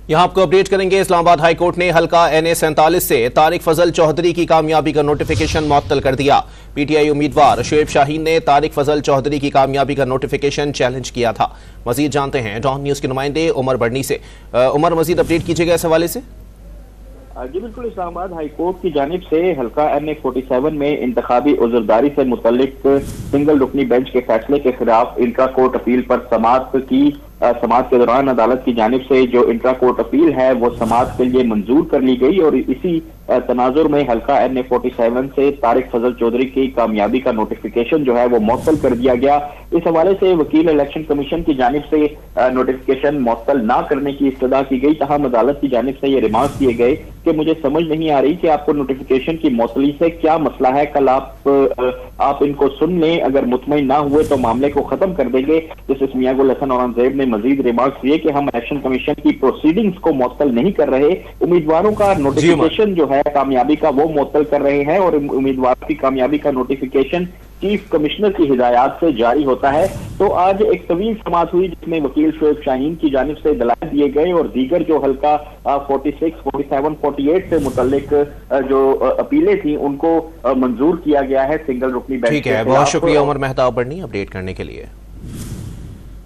यहाँ आपको अपडेट करेंगे। इस्लामाबाद हाई कोर्ट ने हल्का NA 47 से तारिक फजल चौधरी की कामयाबी का नोटिफिकेशन मुअत्तल कर दिया। PTI उम्मीदवार शोएब शाहीन ने तारिक फजल चौधरी की कामयाबी का नोटिफिकेशन चैलेंज किया था। मजीद जानते हैं डॉन न्यूज के नुमाइंदे उमर बढ़नी से। उमर, मजीद अपडेट कीजिएगा इस हवाले से। जी बिल्कुल, इस्लामाबाद हाई कोर्ट की जानिब से हल्का NA 47 में इंतखाबी उज़रदारी से मुतल्लिक सिंगल रुकनी बेंच के फैसले के खिलाफ इंट्रा कोर्ट अपील पर समाअत के दौरान अदालत की जानिब से जो इंट्रा कोर्ट अपील है वो समाअत के लिए मंजूर कर ली गई और इसी तनाजुर में हल्का NA 47 से तारिक फजल चौधरी की कामयाबी का नोटिफिकेशन जो है वो मुअत्तल कर दिया गया। इस हवाले से वकील इलेक्शन कमीशन की जानिब से नोटिफिकेशन मुअत्तल ना करने की इस्तदा की गई। तहम अदालत की जानिब से ये रिमार्क किए गए कि मुझे समझ नहीं आ रही कि आपको नोटिफिकेशन की मुअत्तली से क्या मसला है। कल आप इनको सुन लें, अगर मुतमईन ना हुए तो मामले को खत्म कर देंगे। जस्टिस मियां गुल हसन औरंगजेब ने मजीद रिमार्क किए कि हम इलेक्शन कमीशन की प्रोसीडिंग्स को मुअत्तल नहीं कर रहे, उम्मीदवारों का नोटिफिकेशन जो है कामयाबी का वो मुअत्तल कर रहे हैं और उम्मीदवार की कामयाबी का नोटिफिकेशन चीफ कमिश्नर की हिदायत से जारी होता है। तो आज एक तवील समाअत हुई जिसमें वकील शोएब शाहीन की जानिब से दलाइल दिए गए और दीगर जो हल्का 46, 47, 48 से मुतल्लिक जो अपीलें थी उनको मंजूर किया गया है सिंगल रुकनी बेंच। ठीक है, बहुत शुक्रिया उमर मेहताब बढ़नी अपडेट करने के लिए।